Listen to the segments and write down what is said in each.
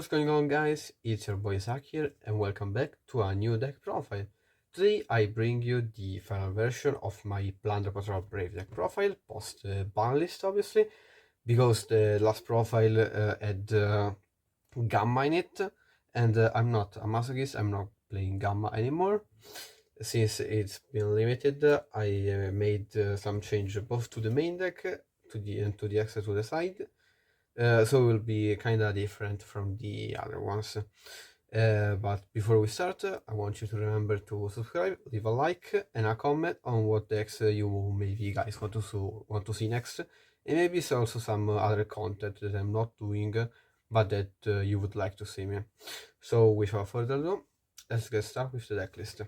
going on, guys? It's your boy Zach here and welcome back to a new deck profile. Today I bring you the final version of my Patroll-Brave deck profile, post ban list obviously, because the last profile had Gamma in it, and I'm not a masochist, I'm not playing Gamma anymore. Since it's been limited, I made some change both to the main deck, to the extra to the side. So it will be kind of different from the other ones. But before we start, I want you to remember to subscribe, leave a like and a comment on what decks you maybe guys want to see next, and maybe also some other content that I'm not doing, but that you would like to see me. So without further ado, let's get started with the deck list.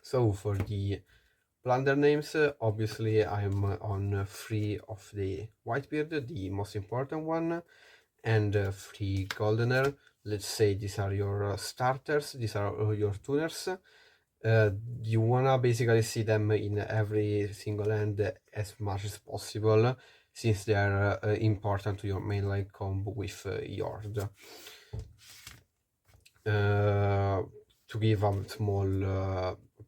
So for the plunder names, obviously I'm on 3 of the Whitebeard, the most important one, and 3 Goldener. Let's say these are your starters, these are your tuners. You wanna basically see them in every single hand as much as possible, since they are important to your main line combo with Yord. To give a small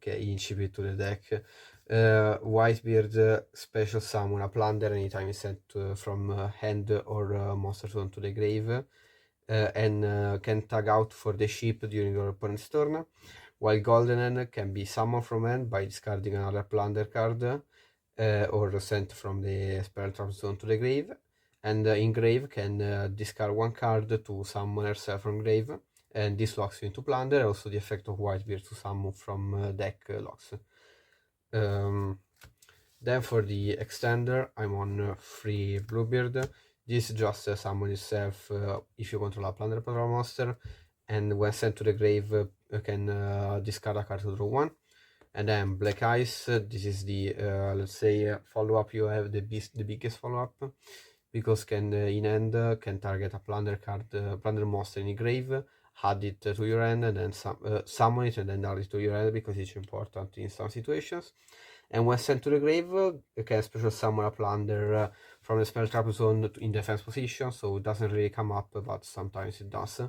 incipit to the deck, Whitebeard special summon a plunder anytime it's sent from hand or monster zone to the grave, and can tag out for the ship during your opponent's turn, while Golden can be summoned from hand by discarding another plunder card or sent from the spell trap zone to the grave, and in grave can discard one card to summon herself from grave, and this locks you into plunder. Also the effect of Whitebeard to summon from deck locks. Then for the extender, I'm on 3 Bluebeard. This just summon itself if you control a plunder patrol monster, and when sent to the grave can discard a card to draw one. And then Black Ice, this is the let's say follow-up. You have the biggest follow-up, because can in hand can target a plunder card, plunder monster in the grave, add it to your hand, and then summon it and then add it to your hand because it's important in some situations. And when sent to the grave, you can special summon a plunder from the spell trap zone in defense position, so it doesn't really come up, but sometimes it does.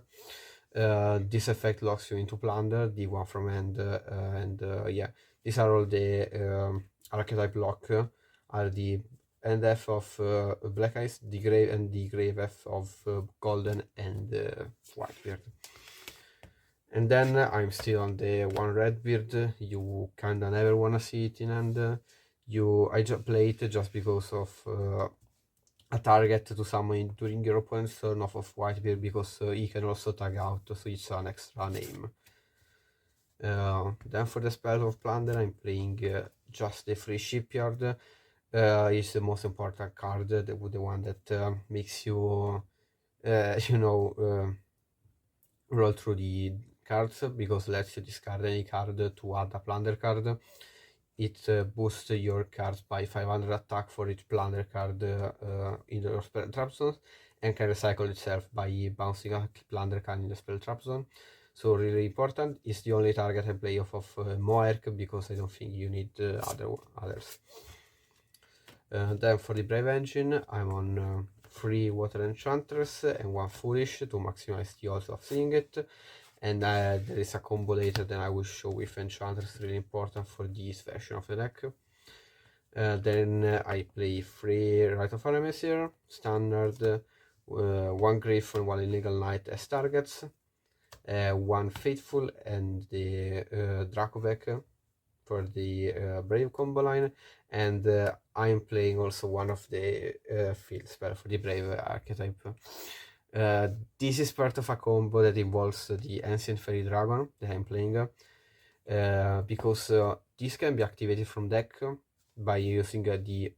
This effect locks you into plunder, the one from hand, and yeah, these are all the archetype lock, are the end F of Black Ice, the grave, and the grave F of Golden and Whitebeard. And then I'm still on the 1 Redbeard. You kinda never wanna see it in hand. I just play it just because of a target to summon during your opponent's turn off of Whitebeard, because he can also tag out, so it's an extra name. Then for the spell of plunder, I'm playing just the free shipyard. It's the most important card, the one that makes you, roll through the cards, because lets you discard any card to add a plunder card. It boosts your cards by 500 attack for each plunder card in your spell trap zone, and can recycle itself by bouncing a plunder card in the spell trap zone. So really important. It's the only target I play off of Moerk, because I don't think you need others. Then for the Brave engine, I'm on 3 Water Enchantress and 1 Foolish to maximize the odds of seeing it. And there is a combo later that I will show with Enchantress, really important for this version of the deck. Then I play 3 Rite of Aramis here, standard, 1 Griffon, 1 Illegal Knight as targets, 1 Faithful, and the Dracovec for the Brave combo line, and I'm playing also one of the field spell for the Brave archetype. This is part of a combo that involves the Ancient Fairy Dragon that I'm playing, because this can be activated from deck by using the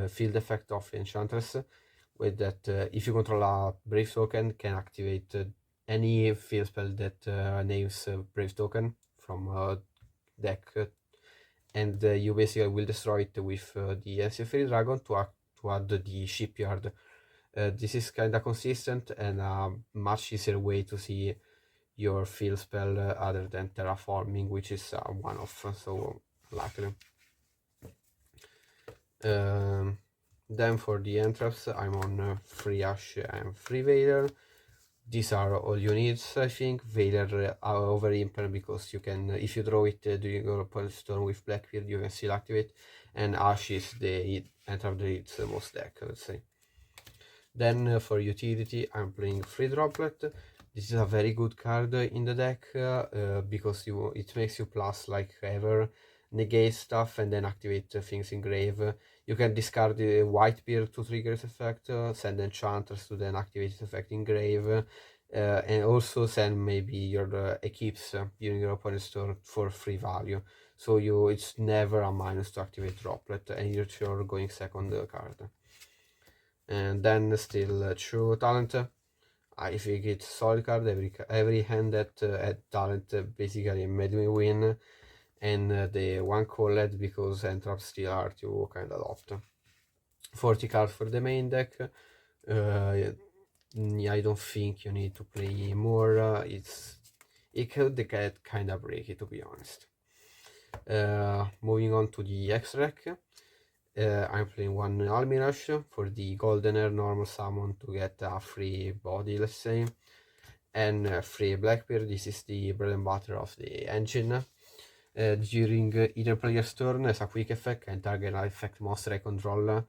field effect of Enchantress, with that if you control a Brave token, can activate any field spell that names Brave token from deck, and you basically will destroy it with the Ancient Fairy Dragon to add the shipyard. This is kind of consistent and a much easier way to see your field spell other than terraforming, which is one-off, so luckily. Then for the entraps, I'm on 3 Ash and 3 Vader. these are all you need, I think. Veiler are very important because you can, if you draw it during your opponent's turn with Blackbeard, you can still activate, and Ash is the enter the its most deck, let's say. Then for utility, I'm playing Free Droplet. This is a very good card in the deck because it makes you plus like ever, negate stuff, and then activate things in grave. You can discard the Whitebeard to trigger its effect, send enchanters to then activate its effect in grave, and also send maybe your equips during your opponent's turn for free value. So it's never a minus to activate Droplet, and you're going second card. And then still True Talent. I think it's solid card. Every hand that had talent basically made me win, and the one called because entraps still hard to kind of adopt. 40 cards for the main deck. I don't think you need to play more. It could get kind of breaky, to be honest. Moving on to the X deck. I'm playing one Almirage for the Goldener normal summon to get a free body, let's say, and free Blackbeard. This is the bread and butter of the engine. During either player's turn, as a quick effect, can target an effect monster I control.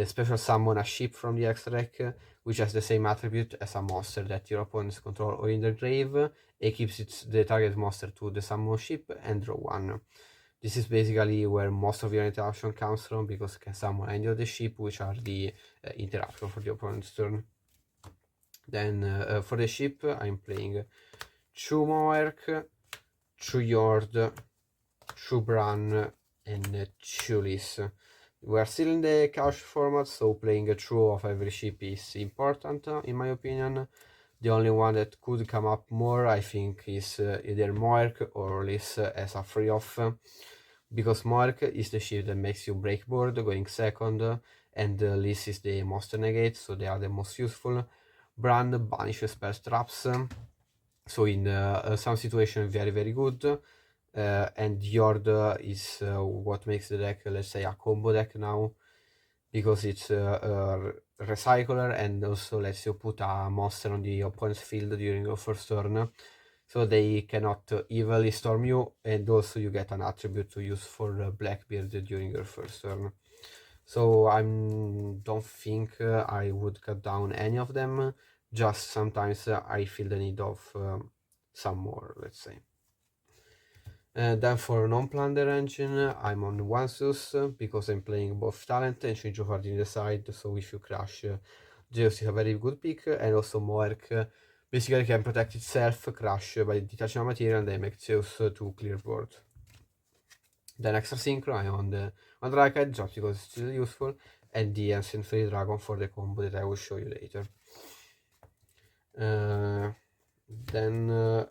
Special summon a ship from the X deck, which has the same attribute as a monster that your opponents control or in the grave. It keeps the target monster to the summon ship and draw one. This is basically where most of your interaction comes from, because you can summon any of the ship, which are the interaction for the opponent's turn. Then for the ship, I'm playing True Monarch, True Yord, True Bran, and True Lys. We are still in the couch format, so playing a True of every ship is important, in my opinion. The only one that could come up more, I think, is either Monarch or Lys as a free off, because Monarch is the ship that makes you break board going second, and Lys is the monster negate, so they are the most useful. Bran banishes spells traps, so in some situation very very good. And Yord is what makes the deck, let's say, a combo deck now, because it's a recycler and also lets you put a monster on the opponent's field during your first turn, so they cannot evilly storm you, and also you get an attribute to use for Blackbeard during your first turn. So I don't think I would cut down any of them, just sometimes I feel the need of some more, let's say. Then for non-plunder engine, I'm on one Zeus because I'm playing both talent and change of heart in the side, so if you crash, Zeus is a very good pick, and also Moerk basically can protect itself, crash by detaching a material, and then make Zeus to clear board. Then extra synchro, I'm on the Archetype just because it's still useful, and the Ancient Free Dragon for the combo that I will show you later. Then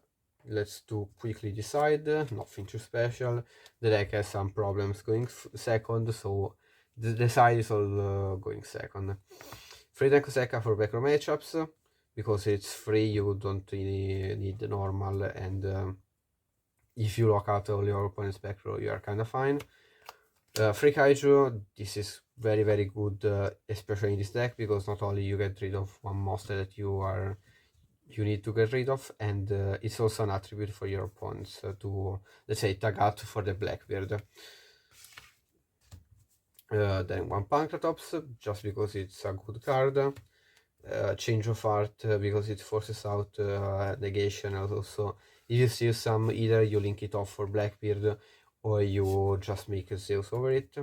let's do quickly decide, nothing too special. The deck has some problems going second, so the decide is all going second. Free deck Sekka for backrow matchups, because it's free, you don't really need the normal, and if you lock out all your opponent's back row, you are kind of fine. Free Kaiju, this is very very good, especially in this deck, because not only you get rid of one monster that you need to get rid of, and it's also an attribute for your opponents to, let's say, tag out for the Blackbeard. Then one Pancratops, just because it's a good card. Change of Heart, because it forces out negation, and also if you see some, either you link it off for Blackbeard or you just make a Zeus over it.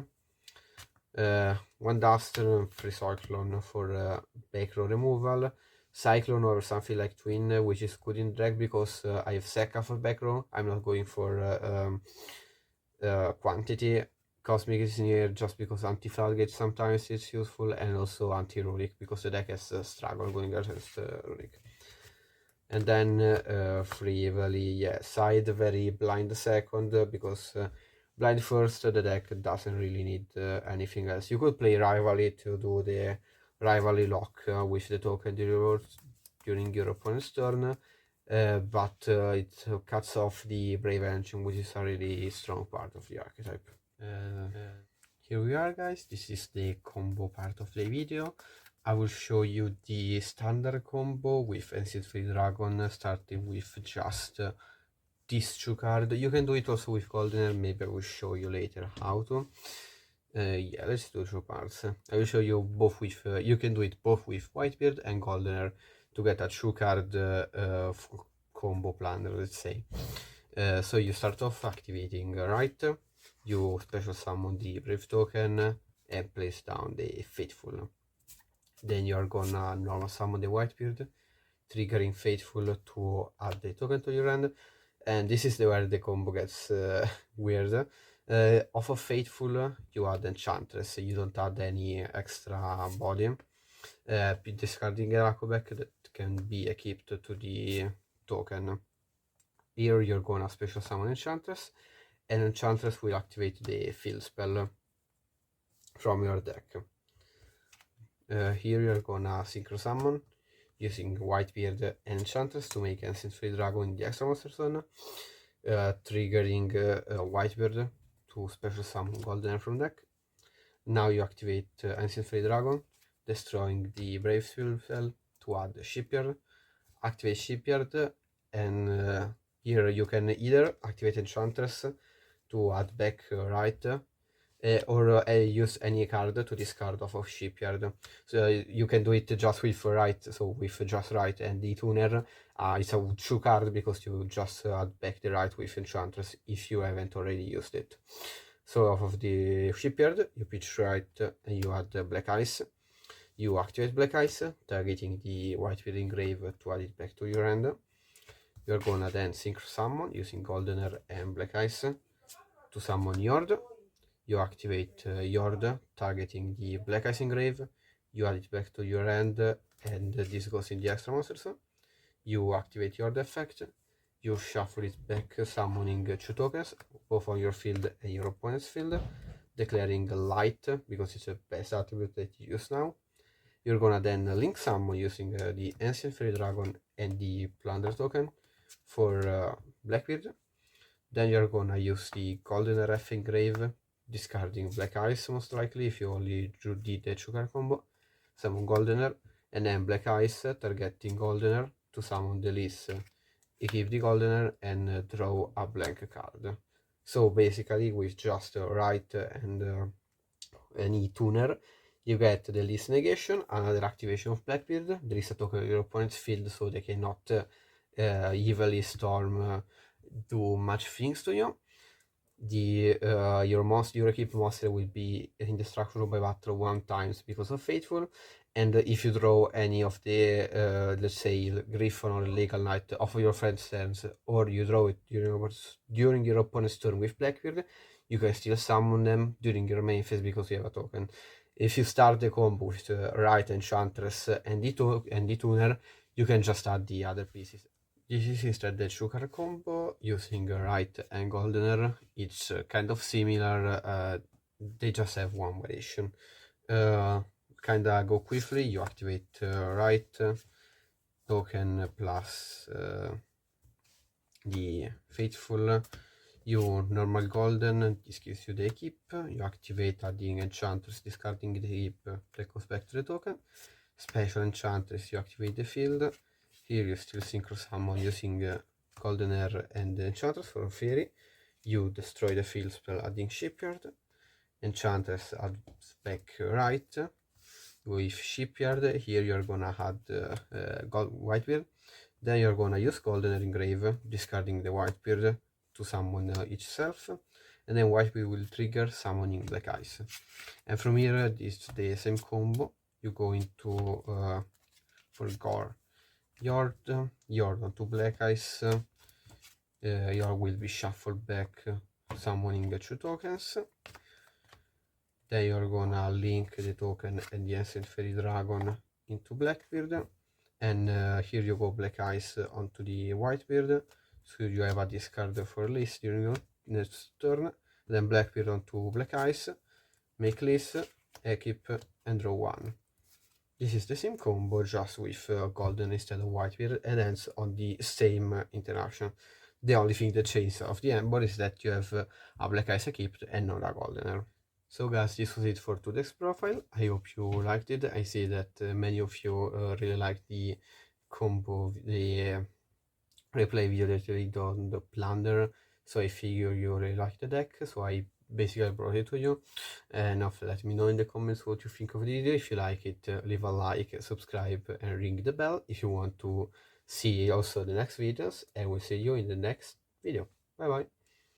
One Duster, Free Cyclone for back row removal. Cyclone or something like Twin, which is good in deck because I have Sekka for back row. I'm not going for quantity. Cosmic is in here just because anti-floodgate sometimes is useful, and also anti-Rurik because the deck has struggle going against Rurik. And then free Valley, yeah, side very blind second, because blind first the deck doesn't really need anything else. You could play Rivalry to do the Rivalry lock with the token during your opponent's turn, but it cuts off the Brave engine, which is a really strong part of the archetype. Here we are, guys. This is the combo part of the video. I will show you the standard combo with Ancient Free Dragon, starting with just these two cards. You can do it also with Goldener, maybe I will show you later how to. Yeah, let's do two parts. I will show you both with, you can do it both with Whitebeard and Goldener to get a two card combo planner, let's say. So you start off activating right, you special summon the Brave token and place down the Faithful. Then you are gonna normal summon the Whitebeard, triggering Faithful to add the token to your hand. And this is where the combo gets weird. Off of Faithful, you add Enchantress, you don't add any extra body. Discarding a back that can be equipped to the token. Here you're gonna special summon Enchantress, and Enchantress will activate the field spell from your deck. Here you're gonna synchro summon using Whitebeard and Enchantress to make Ancient Free Dragon in the extra monster zone, triggering Whitebeard to special summon Golden from deck. Now you activate Ancient Free Dragon, destroying the Brave spell to add Shipyard, activate Shipyard, and here you can either activate Enchantress to add back right, or use any card to discard off of Shipyard. So you can do it just with right, so with just right and the tuner. It's a true card because you just add back the right with Enchantress if you haven't already used it. So off of the Shipyard, you pitch right and you add Black Ice. You activate Black Ice, targeting the Whitebeard Engrave to add it back to your hand. You're gonna then synchro summon using Goldener and Black Ice to summon Yord. You activate Yord, targeting the Black Ice Engrave. You add it back to your hand, and this goes in the extra monsters. You activate Yord effect. You shuffle it back, summoning 2 tokens, both on your field and your opponent's field, declaring light because it's the best attribute that you use now. You're gonna then link summon using the Ancient Fairy Dragon and the Plunder token for Blackbeard. Then you're gonna use the Golden Ref Engrave, discarding Black Ice most likely if you only did the sugar combo, summon Goldener, and then Black Ice, targeting Goldener to summon the Liss, equip the Goldener, and draw a blank card. So basically with just right and any tuner, you get the Liss negation, another activation of Blackbeard. There is a token of your opponent's field, so they cannot evilly storm do much things to you. Your equipped monster will be indestructible by battle 1 times because of Faithful, and if you draw any of the let's say Griffon or Legal Knight off of your friend's turns, or you draw it during your opponent's turn with Blackbeard, you can still summon them during your main phase because you have a token. If you start the combo with right Enchantress and the tuner, you can just add the other pieces. This is instead the sugar combo using right and Goldener. It's kind of similar, they just have one variation. Kinda go quickly, you activate right token plus the Faithful. You normal Golden, this gives you the equip. You activate adding Enchantress, discarding the equip, that goes back to the token. Special Enchantress, you activate the field. Here you still synchro summon using Goldener and Enchantress for Fairy. You destroy the field spell adding Shipyard. Enchantress adds back right with Shipyard. Here you're gonna add Whitebeard. Then you're gonna use Goldener Engrave, discarding the Whitebeard to summon itself. And then Whitebeard will trigger summoning Black Ice. And from here, it's the same combo. You go into for Gore. Yord onto Black Ice. Yord will be shuffled back, summoning 2 tokens. Then you're gonna link the token and the Ancient Fairy Dragon into Blackbeard. And here you go Black Ice onto the Whitebeard. So you have a discard for Liss during your next turn. Then Blackbeard onto Black Ice, make Liss, equip, and draw 1. This is the same combo, just with Golden instead of Whitebeard, and ends on the same interaction. The only thing that changes of the Ember is that you have a Black Ice equipped and not a Goldener. So guys, this was it for today's profile. I hope you liked it. I see that many of you really like the combo, the replay video that I did on the plunder. So I figure you really like the deck, so I basically brought it to you. And now let me know in the comments what you think of the video. If you like it, leave a like, subscribe, and ring the bell if you want to see also the next videos. And we'll see you in the next video. Bye bye.